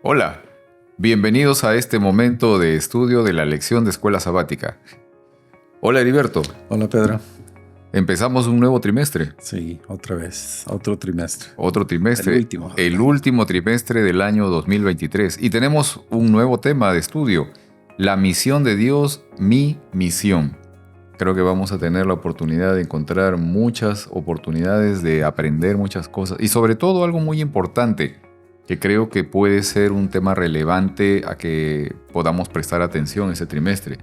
Hola, bienvenidos a este momento de estudio de la lección de escuela sabática. Hola Heriberto. Hola Pedro. Empezamos un nuevo trimestre. Sí, otra vez, otro trimestre. Otro trimestre. El último. El último trimestre del año 2023. Y tenemos un nuevo tema de estudio. La misión de Dios, mi misión. Creo que vamos a tener la oportunidad de encontrar muchas oportunidades de aprender muchas cosas. Y sobre todo algo muy importante, que creo que puede ser un tema relevante a que podamos prestar atención ese trimestre.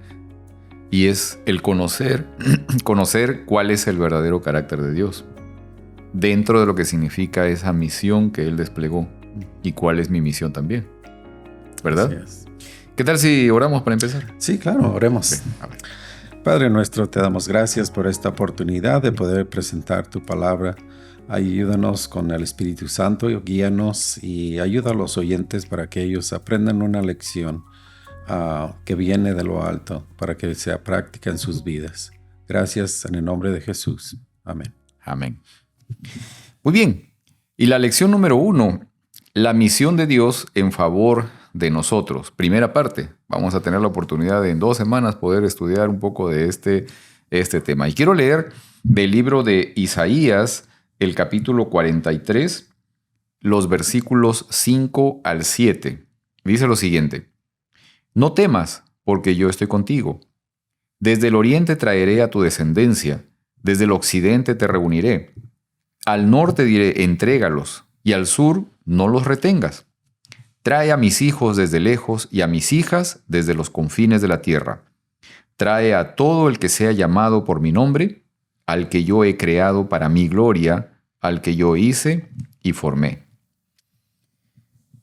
Y es el conocer cuál es el verdadero carácter de Dios, dentro de lo que significa esa misión que Él desplegó, y cuál es mi misión también, ¿verdad? Así es. ¿Qué tal si oramos para empezar? Sí, claro, oremos. Okay, a ver. Padre nuestro, te damos gracias por esta oportunidad de poder presentar tu palabra. Ayúdanos con el Espíritu Santo, guíanos y ayuda a los oyentes para que ellos aprendan una lección que viene de lo alto, para que sea práctica en sus vidas. Gracias en el nombre de Jesús. Amén. Amén. Muy bien. Y la lección número 1, la misión de Dios en favor de nosotros. Primera parte. Vamos a tener la oportunidad de en 2 semanas poder estudiar un poco de este tema. Y quiero leer del libro de Isaías, el capítulo 43, los versículos 5 al 7. Dice lo siguiente: No temas, porque yo estoy contigo. Desde el oriente traeré a tu descendencia, desde el occidente te reuniré. Al norte diré, entrégalos, y al sur no los retengas. Trae a mis hijos desde lejos y a mis hijas desde los confines de la tierra. Trae a todo el que sea llamado por mi nombre, al que yo he creado para mi gloria, al que yo hice y formé.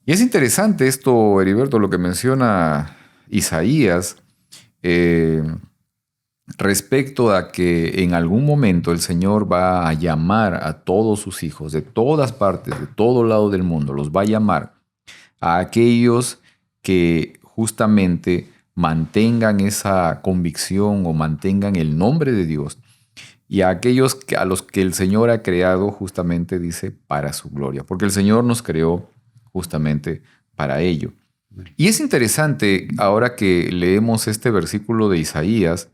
Y es interesante esto, Heriberto, lo que menciona Isaías respecto a que en algún momento el Señor va a llamar a todos sus hijos de todas partes, de todo lado del mundo, los va a llamar a aquellos que justamente mantengan esa convicción o mantengan el nombre de Dios, y a aquellos a los que el Señor ha creado justamente, dice, para su gloria, porque el Señor nos creó justamente para ello. Y es interesante ahora que leemos este versículo de Isaías,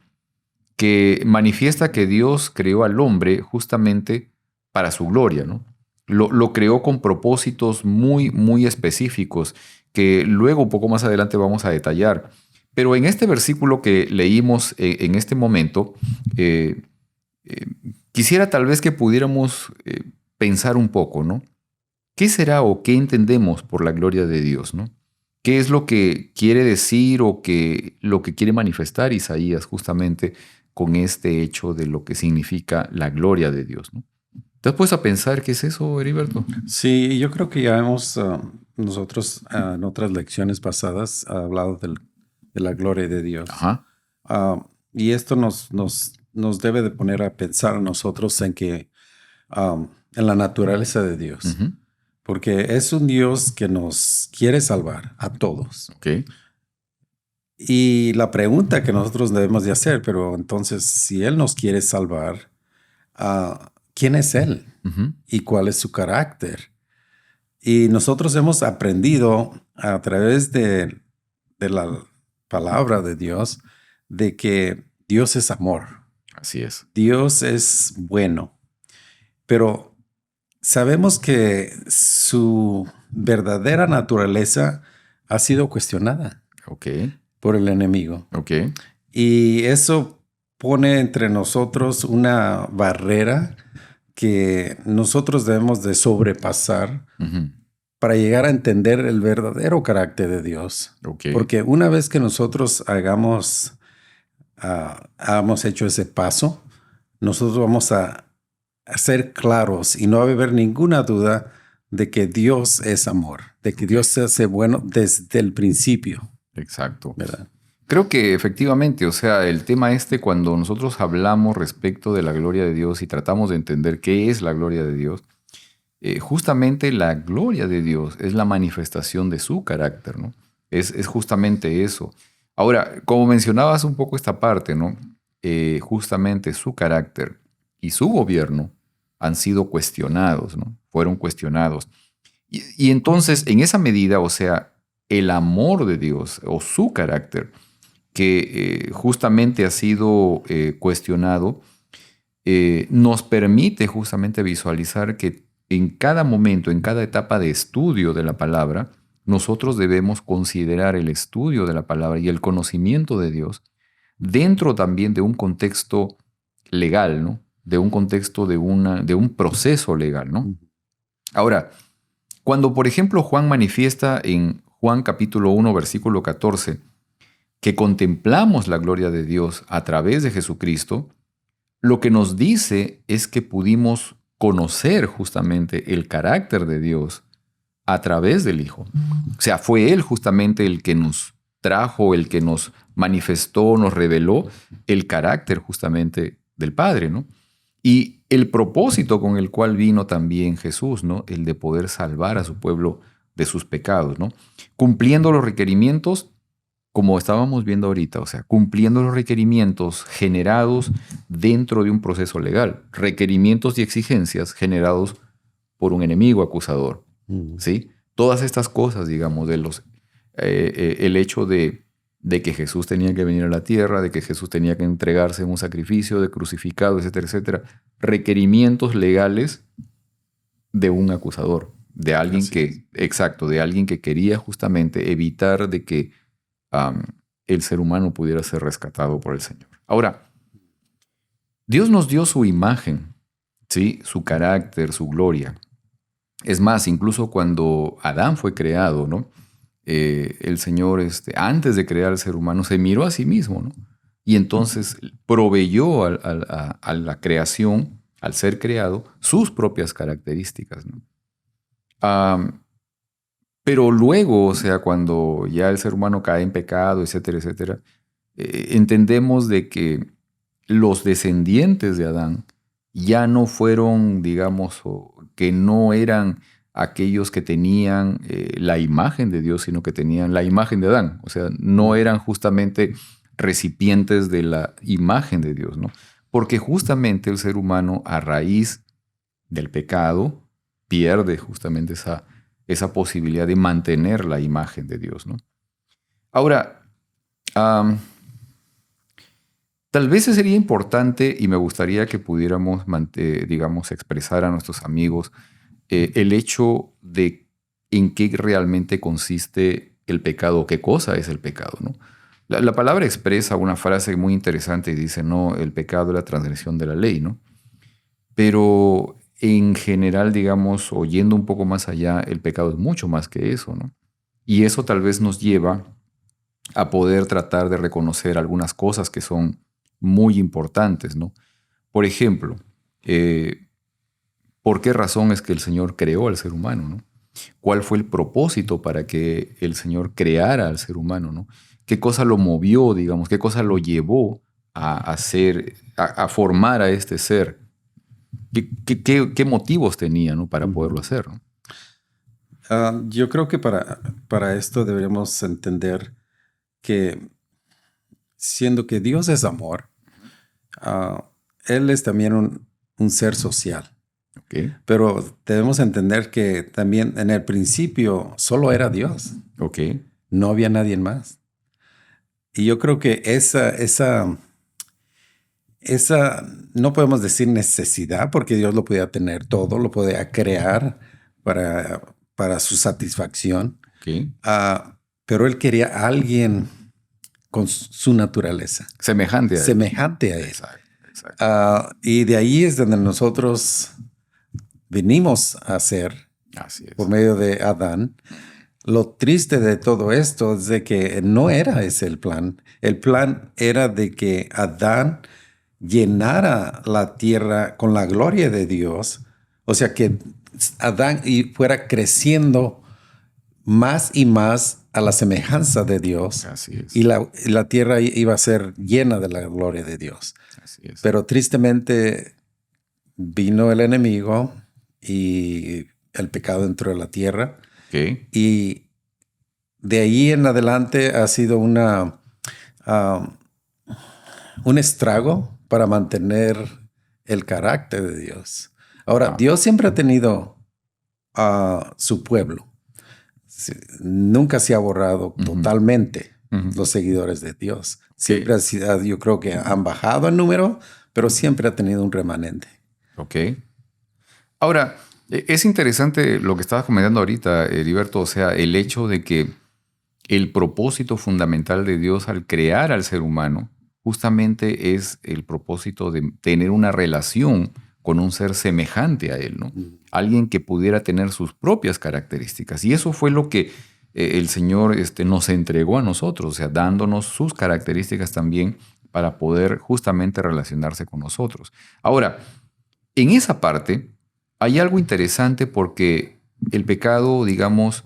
que manifiesta que Dios creó al hombre justamente para su gloria, ¿no? Lo creó con propósitos muy, muy específicos que luego, poco más adelante, vamos a detallar. Pero en este versículo que leímos en este momento, quisiera tal vez que pudiéramos pensar un poco, ¿no? ¿Qué será o qué entendemos por la gloria de Dios, ¿no? ¿Qué es lo que quiere decir o lo que quiere manifestar Isaías justamente con este hecho de lo que significa la gloria de Dios, ¿no? ¿Te has puesto a pensar qué es eso, Heriberto? Sí, yo creo que ya hemos nosotros en otras lecciones pasadas hablado de la gloria de Dios. Ajá. Y esto nos debe de poner a pensar a nosotros en en la naturaleza de Dios. Uh-huh. Porque es un Dios que nos quiere salvar a todos. Okay. Y la pregunta que nosotros debemos de hacer, pero entonces, si Él nos quiere salvar, ¿quién es Él? Uh-huh. ¿Y cuál es su carácter? Y nosotros hemos aprendido a través de la palabra de Dios de que Dios es amor. Así es. Dios es bueno. Pero sabemos que su verdadera naturaleza ha sido cuestionada. Okay. Por el enemigo. Okay. Y eso pone entre nosotros una barrera que nosotros debemos de sobrepasar Uh-huh. para llegar a entender el verdadero carácter de Dios. Okay. Porque una vez que nosotros hemos hecho ese paso, nosotros vamos a ser claros y no va a haber ninguna duda de que Dios es amor, de que Dios se hace bueno desde el principio. Exacto. ¿Verdad? Creo que efectivamente, o sea, el tema cuando nosotros hablamos respecto de la gloria de Dios y tratamos de entender qué es la gloria de Dios, justamente la gloria de Dios es la manifestación de su carácter, ¿no? Es justamente eso. Ahora, como mencionabas un poco esta parte, ¿no? Justamente su carácter y su gobierno han sido cuestionados, ¿no? Fueron cuestionados. Y entonces, en esa medida, o sea, el amor de Dios o su carácter, que justamente ha sido cuestionado, nos permite justamente visualizar que en cada momento, en cada etapa de estudio de la palabra, nosotros debemos considerar el estudio de la palabra y el conocimiento de Dios dentro también de un contexto legal, ¿no? De un contexto de un proceso legal, ¿no? Ahora, cuando por ejemplo Juan manifiesta en Juan capítulo 1, versículo 14, que contemplamos la gloria de Dios a través de Jesucristo, lo que nos dice es que pudimos conocer justamente el carácter de Dios a través del Hijo. O sea, fue Él justamente el que nos trajo, el que nos manifestó, nos reveló el carácter justamente del Padre, ¿no? Y el propósito con el cual vino también Jesús, ¿no? El de poder salvar a su pueblo de sus pecados, ¿no? Cumpliendo los requerimientos, como estábamos viendo ahorita, o sea, cumpliendo los requerimientos generados dentro de un proceso legal, requerimientos y exigencias generados por un enemigo acusador, ¿sí? Todas estas cosas, digamos, el hecho de que Jesús tenía que venir a la tierra, de que Jesús tenía que entregarse en un sacrificio de crucificado, etcétera, etcétera, requerimientos legales de un acusador, de alguien exacto, de alguien que quería justamente evitar de que el ser humano pudiera ser rescatado por el Señor. Ahora, Dios nos dio su imagen, ¿sí? Su carácter, su gloria. Es más, incluso cuando Adán fue creado, ¿no? El Señor, antes de crear al ser humano, se miró a sí mismo, ¿no? Y entonces proveyó a la creación, al ser creado, sus propias características, ¿no? Pero luego, o sea, cuando ya el ser humano cae en pecado, etcétera, etcétera, entendemos de que los descendientes de Adán ya no fueron, digamos, que no eran aquellos que tenían la imagen de Dios, sino que tenían la imagen de Adán. O sea, no eran justamente recipientes de la imagen de Dios, ¿no? Porque justamente el ser humano, a raíz del pecado, pierde justamente esa posibilidad de mantener la imagen de Dios, ¿no? Ahora, tal vez sería importante y me gustaría que pudiéramos, digamos, expresar a nuestros amigos el hecho de en qué realmente consiste el pecado, qué cosa es el pecado, ¿no? La palabra expresa una frase muy interesante y dice, no, el pecado es la transgresión de la ley, ¿no? Pero en general, digamos, oyendo un poco más allá, el pecado es mucho más que eso, ¿no? Y eso tal vez nos lleva a poder tratar de reconocer algunas cosas que son muy importantes, ¿no? Por ejemplo, ¿por qué razón es que el Señor creó al ser humano, ¿no? ¿Cuál fue el propósito para que el Señor creara al ser humano, ¿no? ¿Qué cosa lo movió, digamos? ¿Qué cosa lo llevó a formar a este ser? ¿Qué motivos tenía, ¿no? Para poderlo hacer, ¿no? Yo creo que para esto deberíamos entender que siendo que Dios es amor, Él es también un ser social. Okay. Pero debemos entender que también en el principio solo era Dios. Okay. No había nadie más. Y yo creo que esa no podemos decir necesidad, porque Dios lo podía tener todo, lo podía crear para su satisfacción. Okay. Pero Él quería a alguien con su naturaleza. Semejante a Él. Semejante a Él. Exacto. Y de ahí es donde nosotros venimos a ser, así es, por medio de Adán. Lo triste de todo esto es de que no era ese el plan. El plan era de que Adán llenara la tierra con la gloria de Dios. O sea, que Adán fuera creciendo más y más a la semejanza de Dios. Así es. Y la tierra iba a ser llena de la gloria de Dios. Así es. Pero tristemente vino el enemigo y el pecado entró en la tierra. Okay. Y de ahí en adelante ha sido una ah, un estrago para mantener el carácter de Dios. Ahora, Ah, Dios siempre ha tenido a su pueblo. Nunca se ha borrado ujú, totalmente ujú. los seguidores de Dios. Que, Siempre ha sido, yo creo que han bajado en número, pero siempre ha tenido un remanente. ok. Ahora, es interesante lo que estabas comentando ahorita, Heriberto, o sea, el hecho de que el propósito fundamental de Dios al crear al ser humano justamente es el propósito de tener una relación con un ser semejante a él, ¿no? Mm. Alguien que pudiera tener sus propias características. Y eso fue lo que el Señor nos entregó a nosotros, o sea, dándonos sus características también para poder justamente relacionarse con nosotros. Ahora, en esa parte hay algo interesante porque el pecado, digamos,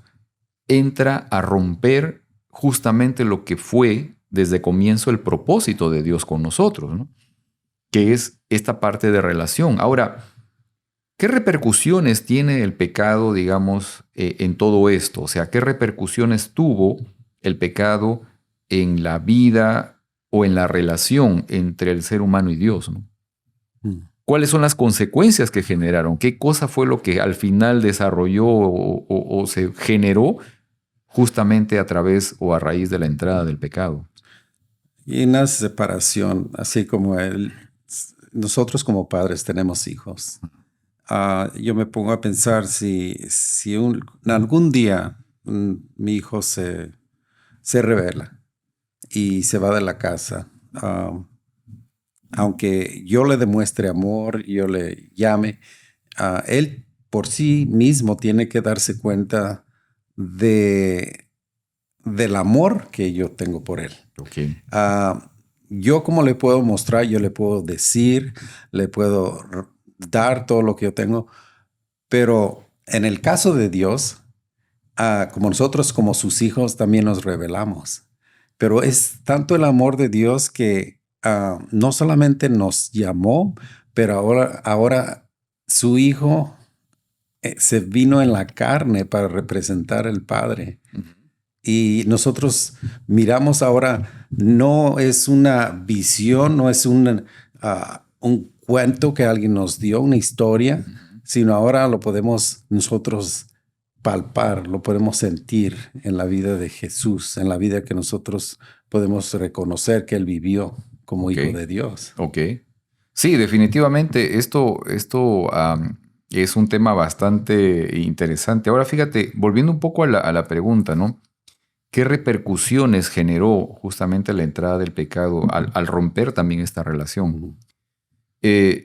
entra a romper justamente lo que fue desde comienzo el propósito de Dios con nosotros, ¿no? Que es esta parte de relación. Ahora, ¿qué repercusiones tiene el pecado, digamos, en todo esto? O sea, ¿qué repercusiones tuvo el pecado en la vida o en la relación entre el ser humano y Dios, ¿no? Mm. ¿Cuáles son las consecuencias que generaron? ¿Qué cosa fue lo que al final desarrolló o se generó justamente a través o a raíz de la entrada del pecado? Y una separación, así como nosotros como padres tenemos hijos. Yo me pongo a pensar si algún día mi hijo se revela y se va de la casa. Aunque yo le demuestre amor, yo le llame, él por sí mismo tiene que darse cuenta de, del amor que yo tengo por él. Ok, Ah, yo como le puedo mostrar, yo le puedo decir, le puedo dar todo lo que yo tengo, pero en el caso de Dios, como nosotros como sus hijos también nos revelamos. Pero es tanto el amor de Dios que no solamente nos llamó, pero ahora su hijo se vino en la carne para representar al Padre. Y nosotros miramos ahora, no es una visión, no es un cuento que alguien nos dio, una historia, sino ahora lo podemos nosotros palpar, lo podemos sentir en la vida de Jesús, en la vida que nosotros podemos reconocer que Él vivió como ok, hijo de Dios. ok. Sí, definitivamente esto es un tema bastante interesante. Ahora fíjate, volviendo un poco a la pregunta, ¿no? ¿Qué repercusiones generó justamente la entrada del pecado al romper también esta relación? Ujú. Eh,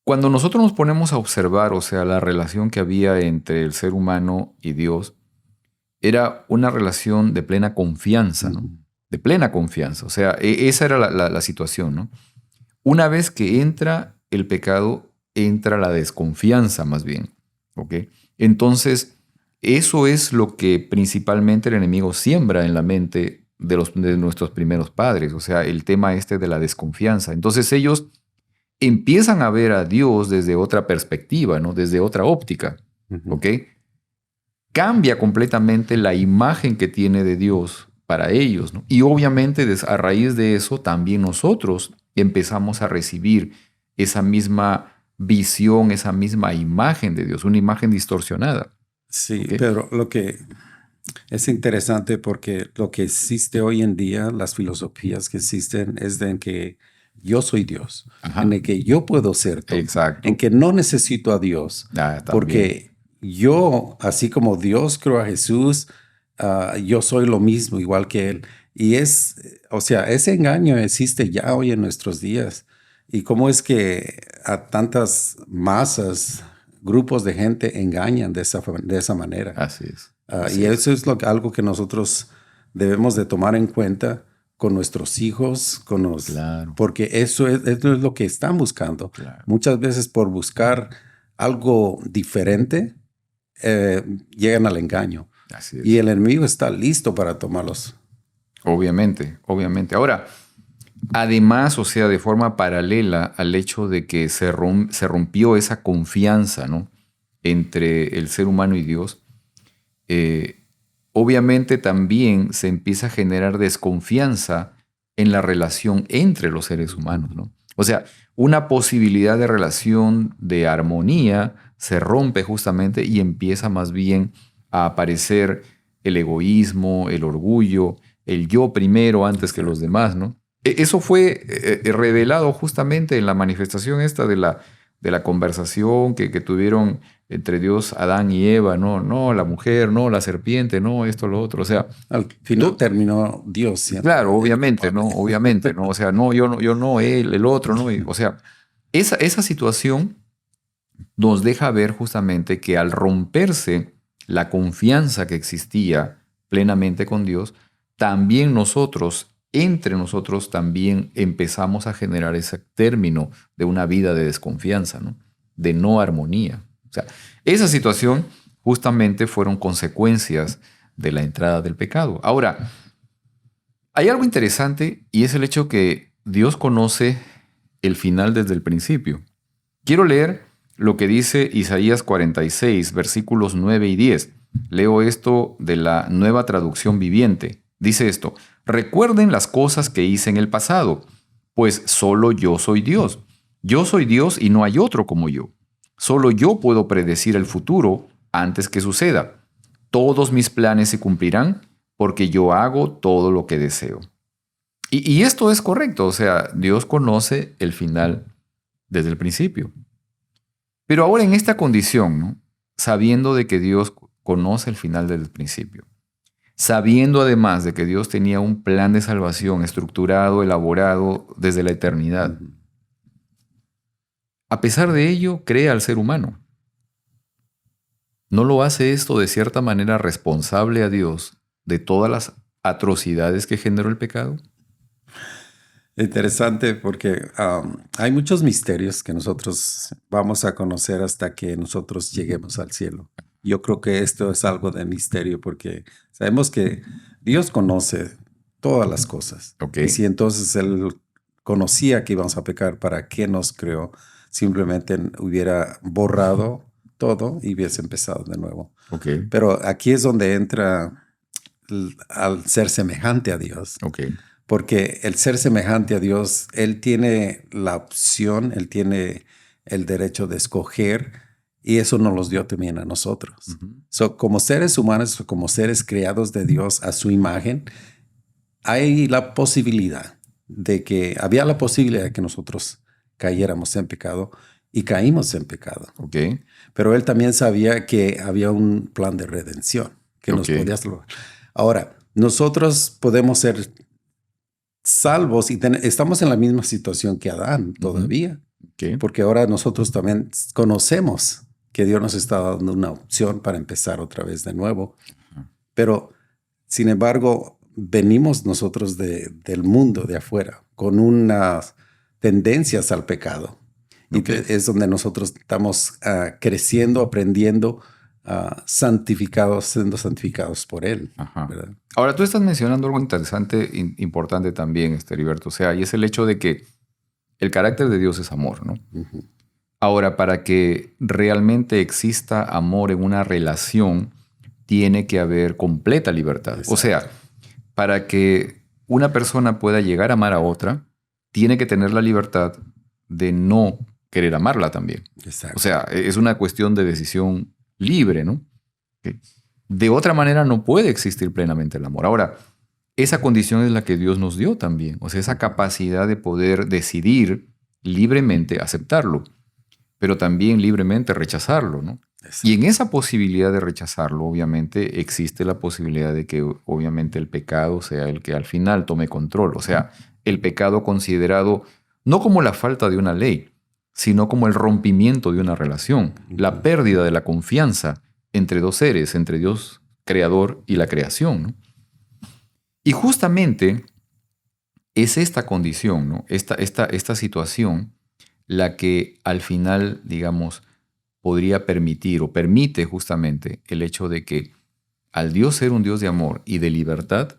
Cuando nosotros nos ponemos a observar, o sea, la relación que había entre el ser humano y Dios, era una relación de plena confianza, ¿no? Ujú. De plena confianza. O sea, esa era la situación, ¿no? Una vez que entra el pecado, entra la desconfianza más bien, ¿ok? Entonces, eso es lo que principalmente el enemigo siembra en la mente de nuestros primeros padres, o sea, el tema este de la desconfianza. Entonces ellos empiezan a ver a Dios desde otra perspectiva, ¿no? Desde otra óptica, Ujú. ¿ok? Cambia completamente la imagen que tiene de Dios para ellos, ¿no? Y obviamente a raíz de eso también nosotros empezamos a recibir esa misma visión, esa misma imagen de Dios, una imagen distorsionada, Sí, ¿ok? pero lo que es interesante porque lo que existe hoy en día, las filosofías que existen, es de en que yo soy Dios, en Ajá, el que yo puedo ser todo, en exacto. que no necesito a Dios, También. porque yo, así como Dios creó a Jesús, yo soy lo mismo, igual que Él. Y o sea, ese engaño existe ya hoy en nuestros días. ¿Y cómo es que a tantas masas, grupos de gente engañan de esa manera? Así es, Y así es. eso es algo que nosotros debemos de tomar en cuenta con nuestros hijos, Claro, porque eso es lo que están buscando. claro, Muchas veces por buscar algo diferente, llegan al engaño. así Y es. el enemigo está listo para tomarlos. Obviamente, obviamente. Ahora, además, o sea, de forma paralela al hecho de que se rompió esa confianza, ¿no? Entre el ser humano y Dios, eh, obviamente también se empieza a generar desconfianza en la relación entre los seres humanos, ¿no? O sea, una posibilidad de relación, de armonía, se rompe justamente y empieza más bien a aparecer el egoísmo, el orgullo, el yo primero antes que los demás, ¿no? Eso fue revelado justamente en la manifestación esta de la conversación que tuvieron entre Dios, Adán y Eva, no, no, la mujer, no, la serpiente, no, esto, lo otro. O sea, Al final terminó Dios siempre. claro, obviamente, ¿no? Obviamente, ¿no? O sea, no, yo no, él, el otro, ¿no? O sea, esa situación nos deja ver justamente que al romperse la confianza que existía plenamente con Dios, también nosotros, entre nosotros, también empezamos a generar ese término de una vida de desconfianza, ¿no? De no armonía. O sea, esa situación justamente fueron consecuencias de la entrada del pecado. Ahora, hay algo interesante y es el hecho que Dios conoce el final desde el principio. Quiero leer lo que dice Isaías 46, versículos 9 y 10. Leo esto de la Nueva Traducción Viviente. Dice esto: recuerden las cosas que hice en el pasado, pues solo yo soy Dios. Yo soy Dios y no hay otro como yo. Solo yo puedo predecir el futuro antes que suceda. Todos mis planes se cumplirán porque yo hago todo lo que deseo. Y esto es correcto, o sea, Dios conoce el final desde el principio. Pero ahora en esta condición, ¿no? Sabiendo de que Dios conoce el final desde el principio, sabiendo además de que Dios tenía un plan de salvación estructurado, elaborado desde la eternidad, a pesar de ello, crea al ser humano. ¿No lo hace esto de cierta manera responsable a Dios de todas las atrocidades que generó el pecado? Interesante porque hay muchos misterios que nosotros vamos a conocer hasta que nosotros lleguemos al cielo. Yo creo que esto es algo de misterio porque sabemos que Dios conoce todas las cosas. Okay. Y si entonces Él conocía que íbamos a pecar, ¿para qué nos creó? Simplemente hubiera borrado todo y hubiese empezado de nuevo. Okay. Pero aquí es donde entra al ser semejante a Dios. Okay. Porque el ser semejante a Dios, Él tiene la opción, Él tiene el derecho de escoger y eso nos los dio también a nosotros. So, como seres humanos, como seres creados de Dios a su imagen, hay la posibilidad había la posibilidad de que nosotros cayéramos en pecado y caímos en pecado. Okay. Pero Él también sabía que había un plan de redención que nos podía salvar. Ahora, nosotros podemos ser salvos y estamos en la misma situación que Adán todavía. Okay. Porque ahora nosotros también conocemos que Dios nos está dando una opción para empezar otra vez de nuevo. Pero, sin embargo, venimos nosotros del mundo de afuera con unas tendencias al pecado. Okay. Y es donde nosotros estamos creciendo, aprendiendo, santificados, siendo santificados por Él. ¿Verdad? Ahora, tú estás mencionando algo interesante, importante también, Heriberto. O sea, y es el hecho de que el carácter de Dios es amor, ¿no? Ahora, para que realmente exista amor en una relación, tiene que haber completa libertad. Exacto. O sea, para que una persona pueda llegar a amar a otra, tiene que tener la libertad de no querer amarla también. Exacto. O sea, es una cuestión de decisión libre, ¿no? De otra manera no puede existir plenamente el amor. Ahora, esa condición es la que Dios nos dio también. O sea, esa capacidad de poder decidir libremente aceptarlo, pero también libremente rechazarlo, ¿no? Exacto. Y en esa posibilidad de rechazarlo, obviamente, existe la posibilidad de que, obviamente, el pecado sea el que al final tome control. O sea, el pecado considerado no como la falta de una ley, sino como el rompimiento de una relación, la pérdida de la confianza entre dos seres, entre Dios creador y la creación, ¿no? Y justamente es esta condición, ¿no? Esta situación la que al final, digamos, podría permitir o permite justamente el hecho de que al Dios ser un Dios de amor y de libertad,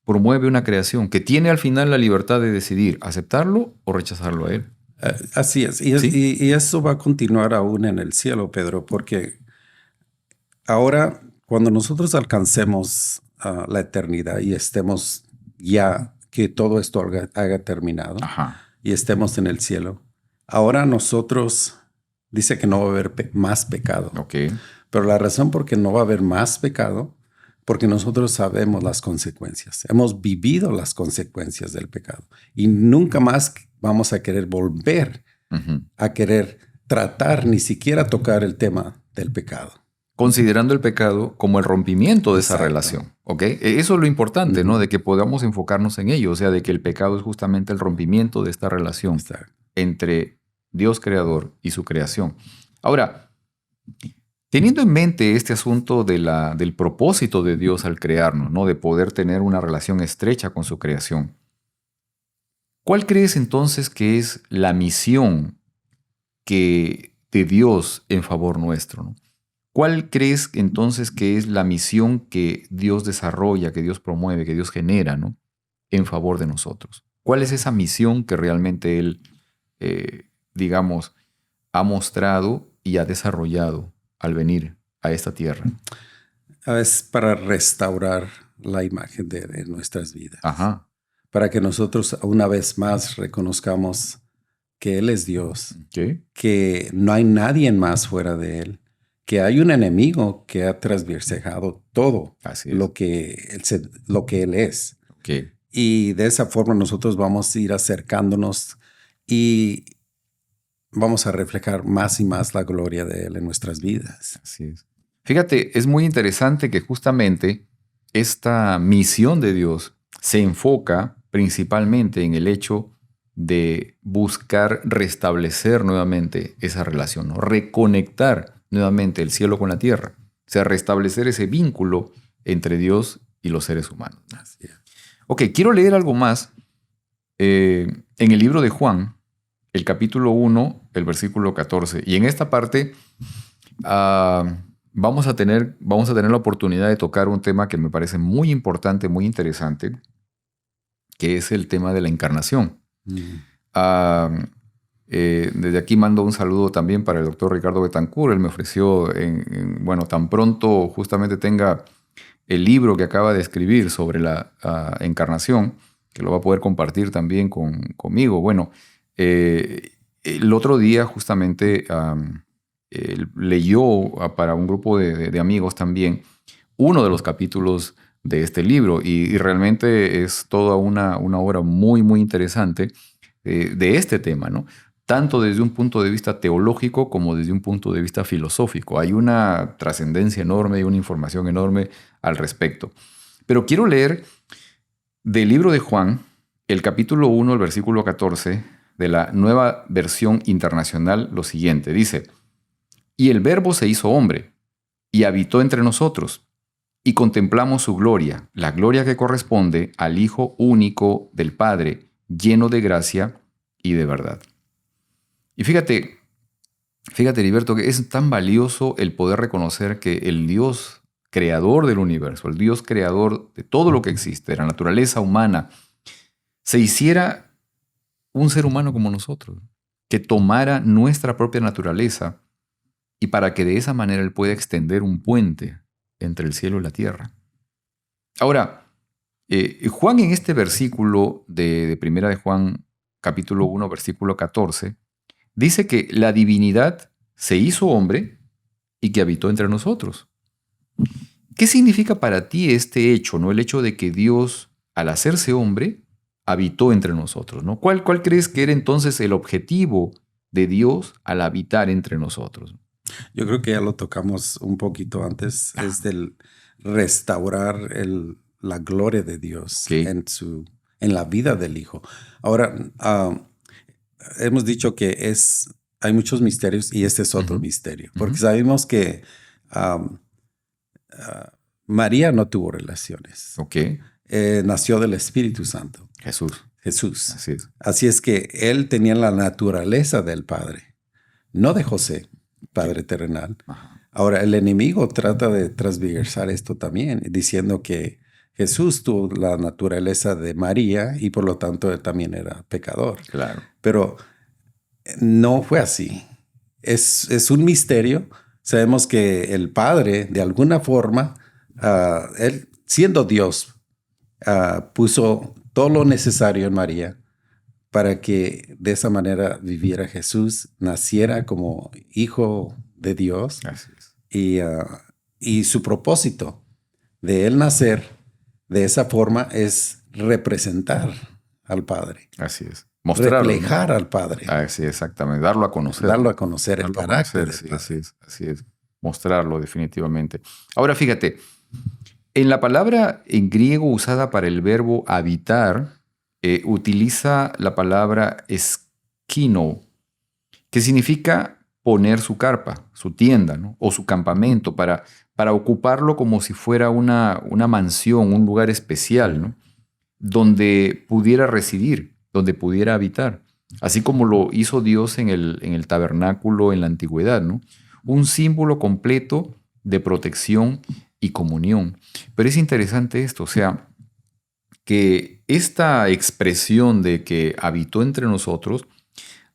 promueve una creación que tiene al final la libertad de decidir aceptarlo o rechazarlo a Él. Así es. Y eso va a continuar aún en el cielo, Pedro, porque ahora cuando nosotros alcancemos la eternidad y estemos ya que todo esto haya terminado Ajá. y estemos en el cielo. Ahora nosotros, dice que no va a haber más pecado. Ok. Pero la razón por qué no va a haber más pecado, porque nosotros sabemos las consecuencias. Hemos vivido las consecuencias del pecado. Y nunca más vamos a querer volver Ujú. a querer tratar, ni siquiera tocar el tema del pecado. Considerando el pecado como el rompimiento de esa Exacto. relación. ¿Ok? Eso es lo importante, ¿no? Ujú. De que podamos enfocarnos en ello. O sea, de que el pecado es justamente el rompimiento de esta relación Exacto. entre Dios creador y su creación. Ahora, teniendo en mente este asunto del propósito de Dios al crearnos, ¿no? De poder tener una relación estrecha con su creación, ¿cuál crees entonces que es la misión de Dios en favor nuestro, ¿no? ¿Cuál crees entonces que es la misión que Dios desarrolla, que Dios promueve, que Dios genera, ¿no? En favor de nosotros? ¿Cuál es esa misión que realmente Él, digamos, ha mostrado y ha desarrollado al venir a esta tierra? Es para restaurar la imagen de nuestras vidas. Ajá. Para que nosotros una vez más reconozcamos que Él es Dios, ¿Qué? que no hay nadie más fuera de Él, que hay un enemigo que ha transversado todo Así es. lo que Él es. Ok. Y de esa forma nosotros vamos a ir acercándonos y vamos a reflejar más y más la gloria de Él en nuestras vidas. Así es. Fíjate, es muy interesante que justamente esta misión de Dios se enfoca principalmente en el hecho de buscar restablecer nuevamente esa relación, ¿no? Reconectar nuevamente el cielo con la tierra, o sea, restablecer ese vínculo entre Dios y los seres humanos. Así es. Ok, quiero leer algo más en el libro de Juan, el capítulo 1, el versículo 14, y en esta parte vamos a tener la oportunidad de tocar un tema que me parece muy importante, muy interesante, que es el tema de la encarnación. Desde aquí mando un saludo también para el doctor Ricardo Betancourt. Él me ofreció, bueno, tan pronto justamente tenga el libro que acaba de escribir sobre la encarnación, que lo va a poder compartir también conmigo. Bueno, el otro día justamente leyó para un grupo de amigos también uno de los capítulos de este libro y realmente es toda una obra muy, muy interesante de este tema, ¿no? Tanto desde un punto de vista teológico como desde un punto de vista filosófico. Hay una trascendencia enorme y una información enorme al respecto. Pero quiero leer del libro de Juan, el capítulo 1, el versículo 14, de la Nueva Versión Internacional, lo siguiente. Dice: «Y el Verbo se hizo hombre, y habitó entre nosotros, y contemplamos su gloria, la gloria que corresponde al Hijo único del Padre, lleno de gracia y de verdad». Y fíjate, Heriberto, que es tan valioso el poder reconocer que el Dios creador del universo, el Dios creador de todo lo que existe, de la naturaleza humana, se hiciera un ser humano como nosotros, que tomara nuestra propia naturaleza y para que de esa manera Él pueda extender un puente entre el cielo y la tierra. Ahora, Juan en este versículo de Primera de Juan, capítulo 1, versículo 14, dice que la divinidad se hizo hombre y que habitó entre nosotros. ¿Qué significa para ti este hecho, ¿no? El hecho de que Dios, al hacerse hombre, habitó entre nosotros, ¿no? ¿Cuál crees que era entonces el objetivo de Dios al habitar entre nosotros? Yo creo que ya lo tocamos un poquito antes, es del restaurar la gloria de Dios Okay. en la vida del Hijo. Ahora, hemos dicho que hay muchos misterios y este es otro misterio, porque sabemos que María no tuvo relaciones. Ok. Nació del Espíritu Santo. Jesús. Así es. Así es que él tenía la naturaleza del Padre, no de José, Padre terrenal. Ajá. Ahora, el enemigo trata de transversar esto también, diciendo que Jesús tuvo la naturaleza de María y por lo tanto él también era pecador. Claro. Pero no fue así. Es un misterio. Sabemos que el Padre, de alguna forma, él siendo Dios, puso todo lo necesario en María para que de esa manera viviera Jesús, naciera como hijo de Dios. Así es. Y su propósito de él nacer de esa forma es representar al Padre. Así es. Mostrarlo, reflejar, ¿no?, al Padre. Así, exactamente. Darlo a conocer. Darlo a conocer, darlo el carácter. conocer, sí, así es, así es. Mostrarlo definitivamente. Ahora fíjate, en la palabra en griego usada para el verbo habitar, utiliza la palabra esquino, que significa poner su carpa, su tienda, ¿no?, o su campamento, para ocuparlo como si fuera una mansión, un lugar especial, ¿no?, donde pudiera residir, donde pudiera habitar, así como lo hizo Dios en el tabernáculo en la antigüedad, ¿no? Un símbolo completo de protección y comunión. Pero es interesante esto, o sea, que esta expresión de que habitó entre nosotros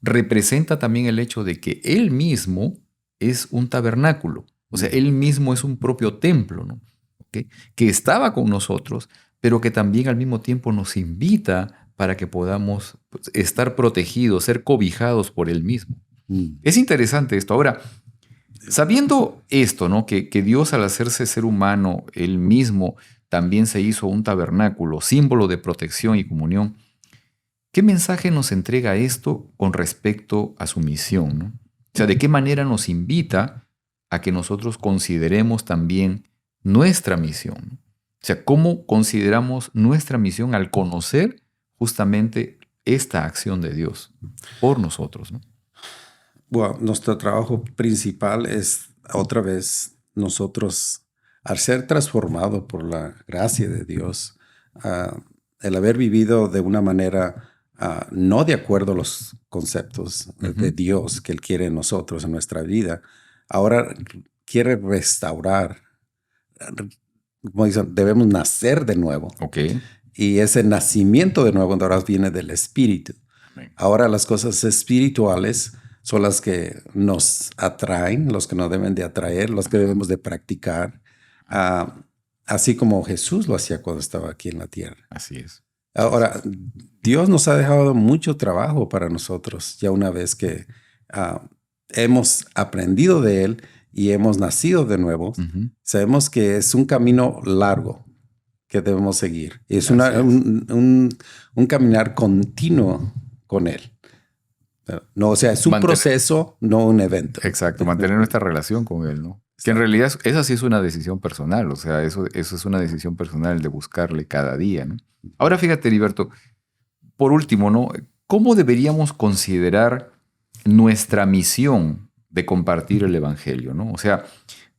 representa también el hecho de que Él mismo es un tabernáculo, o sea, Él mismo es un propio templo, ¿no?, ¿okay?, que estaba con nosotros, pero que también al mismo tiempo nos invita para que podamos estar protegidos, ser cobijados por Él mismo. Es interesante esto. Ahora, sabiendo esto, ¿no?, que Dios, al hacerse ser humano, Él mismo también se hizo un tabernáculo, símbolo de protección y comunión, ¿qué mensaje nos entrega esto con respecto a su misión, ¿no? O sea, ¿de qué manera nos invita a que nosotros consideremos también nuestra misión, ¿no? O sea, ¿cómo consideramos nuestra misión al conocer justamente esta acción de Dios por nosotros, ¿no? Bueno, nuestro trabajo principal es, otra vez, nosotros, al ser transformado por la gracia de Dios, el haber vivido de una manera no de acuerdo a los conceptos de Dios que Él quiere en nosotros, en nuestra vida, ahora quiere restaurar. Como dicen, debemos nacer de nuevo. Okay. Y ese nacimiento de nuevo ahora viene del Espíritu. Amén. Ahora las cosas espirituales son las que nos atraen, los que nos deben de atraer, los que debemos de practicar, así como Jesús lo hacía cuando estaba aquí en la tierra. Así es. Ahora, Dios nos ha dejado mucho trabajo para nosotros, ya una vez que hemos aprendido de Él y hemos nacido de nuevo. Sabemos que es un camino largo que debemos seguir. Es un caminar continuo con Él. No, o sea, es un proceso, no un evento. Exacto, mantener nuestra relación con Él, ¿no? Que en realidad esa sí es una decisión personal, o sea, eso es una decisión personal de buscarle cada día, ¿no? Ahora fíjate, Heriberto, por último, ¿no?, ¿cómo deberíamos considerar nuestra misión de compartir el Evangelio, ¿no? O sea,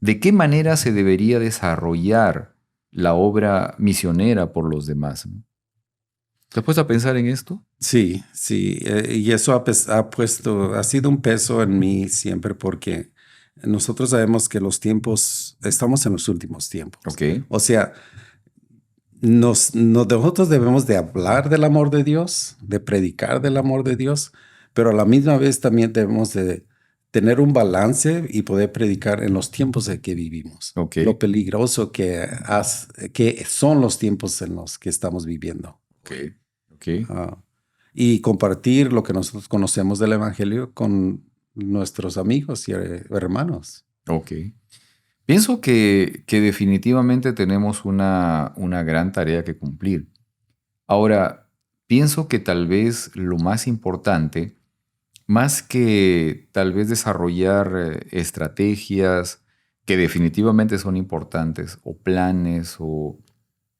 ¿de qué manera se debería desarrollar la obra misionera por los demás, ¿no? ¿Te has puesto a pensar en esto? Sí, sí. Y eso ha sido un peso en mí siempre, porque nosotros sabemos que estamos en los últimos tiempos. Okay. O sea, nosotros debemos de hablar del amor de Dios, de predicar del amor de Dios, pero a la misma vez también debemos de tener un balance y poder predicar en los tiempos en que vivimos. Okay. Lo peligroso que son los tiempos en los que estamos viviendo. Okay. Okay. Y compartir lo que nosotros conocemos del Evangelio con nuestros amigos y hermanos. Ok. Pienso que definitivamente tenemos una gran tarea que cumplir. Ahora, pienso que tal vez lo más importante, más que tal vez desarrollar estrategias que definitivamente son importantes, o planes, o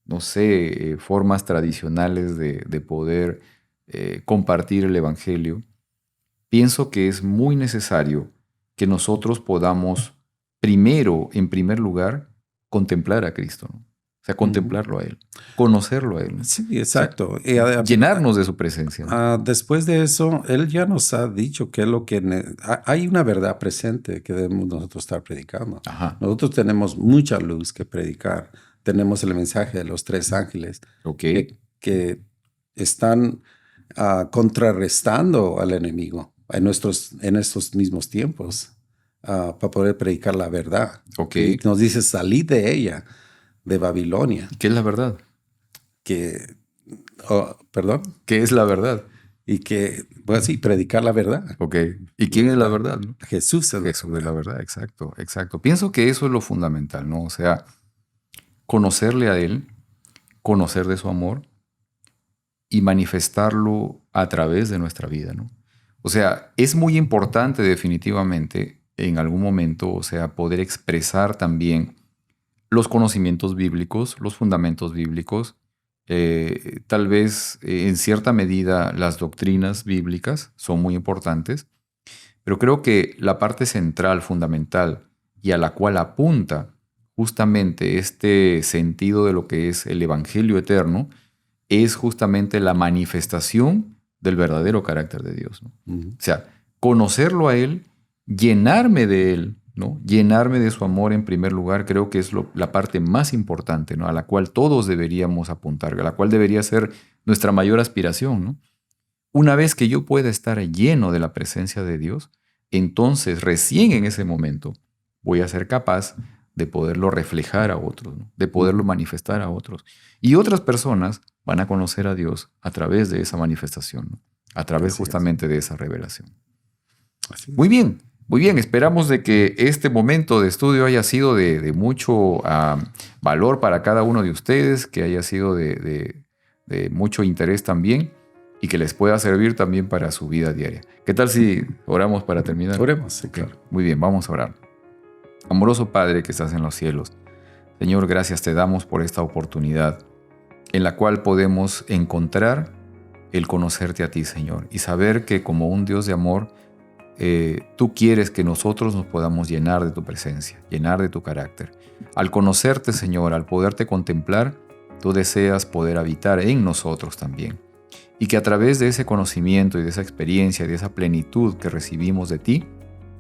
no sé, formas tradicionales de poder compartir el Evangelio, pienso que es muy necesario que nosotros podamos primero, en primer lugar, contemplar a Cristo, ¿no? O sea, contemplarlo a Él, conocerlo a Él, ¿no? Sí, exacto. O sea, llenarnos de su presencia, ¿no? Después de eso, Él ya nos ha dicho que es lo que hay una verdad presente que debemos nosotros estar predicando. Ajá. Nosotros tenemos mucha luz que predicar. Tenemos el mensaje de los 3 ángeles que están contrarrestando al enemigo en estos mismos tiempos para poder predicar la verdad. Y nos dice, salid de ella, de Babilonia. ¿Qué es la verdad? Que Perdón. ¿Qué es la verdad? Y que, pues sí, predicar la verdad. Ok. ¿Y quién es la verdad, no? Jesús es Jesús de la verdad, exacto, exacto. Pienso que eso es lo fundamental, ¿no? O sea, conocerle a Él, conocer de su amor y manifestarlo a través de nuestra vida, ¿no? O sea, es muy importante definitivamente en algún momento, o sea, poder expresar también los conocimientos bíblicos, los fundamentos bíblicos, tal vez en cierta medida las doctrinas bíblicas son muy importantes, pero creo que la parte central, fundamental y a la cual apunta justamente este sentido de lo que es el Evangelio eterno es justamente la manifestación del verdadero carácter de Dios, ¿no? Ujú. O sea, conocerlo a Él, llenarme de Él, ¿no? Llenarme de su amor en primer lugar, creo que es la parte más importante, ¿no? A la cual todos deberíamos apuntar, a la cual debería ser nuestra mayor aspiración, ¿no? Una vez que yo pueda estar lleno de la presencia de Dios, entonces recién en ese momento voy a ser capaz de poderlo reflejar a otros, ¿no? De poderlo manifestar a otros. Y otras personas van a conocer a Dios a través de esa manifestación, ¿no? A través Así es. justamente de esa revelación. Así es. Muy bien, muy bien. Esperamos de que este momento de estudio haya sido de mucho valor para cada uno de ustedes, que haya sido de mucho interés también y que les pueda servir también para su vida diaria. ¿Qué tal si oramos para terminar? Oremos, sí, Ok, claro. muy bien, vamos a orar. Amoroso Padre que estás en los cielos, Señor, gracias te damos por esta oportunidad en la cual podemos encontrar el conocerte a ti, Señor, y saber que como un Dios de amor, tú quieres que nosotros nos podamos llenar de tu presencia, llenar de tu carácter. Al conocerte, Señor, al poderte contemplar, tú deseas poder habitar en nosotros también. Y que a través de ese conocimiento y de esa experiencia y de esa plenitud que recibimos de ti,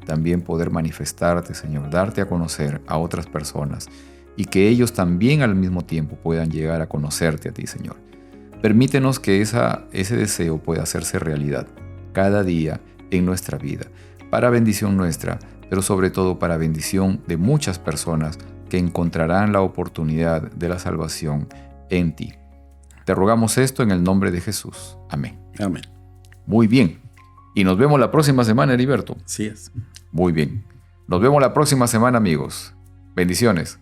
también poder manifestarte, Señor, darte a conocer a otras personas y que ellos también al mismo tiempo puedan llegar a conocerte a ti, Señor. Permítenos que ese deseo pueda hacerse realidad cada día en nuestra vida, para bendición nuestra, pero sobre todo para bendición de muchas personas que encontrarán la oportunidad de la salvación en ti. Te rogamos esto en el nombre de Jesús. Amén. Amén. Muy bien. Y nos vemos la próxima semana, Heriberto. Así es. Muy bien. Nos vemos la próxima semana, amigos. Bendiciones.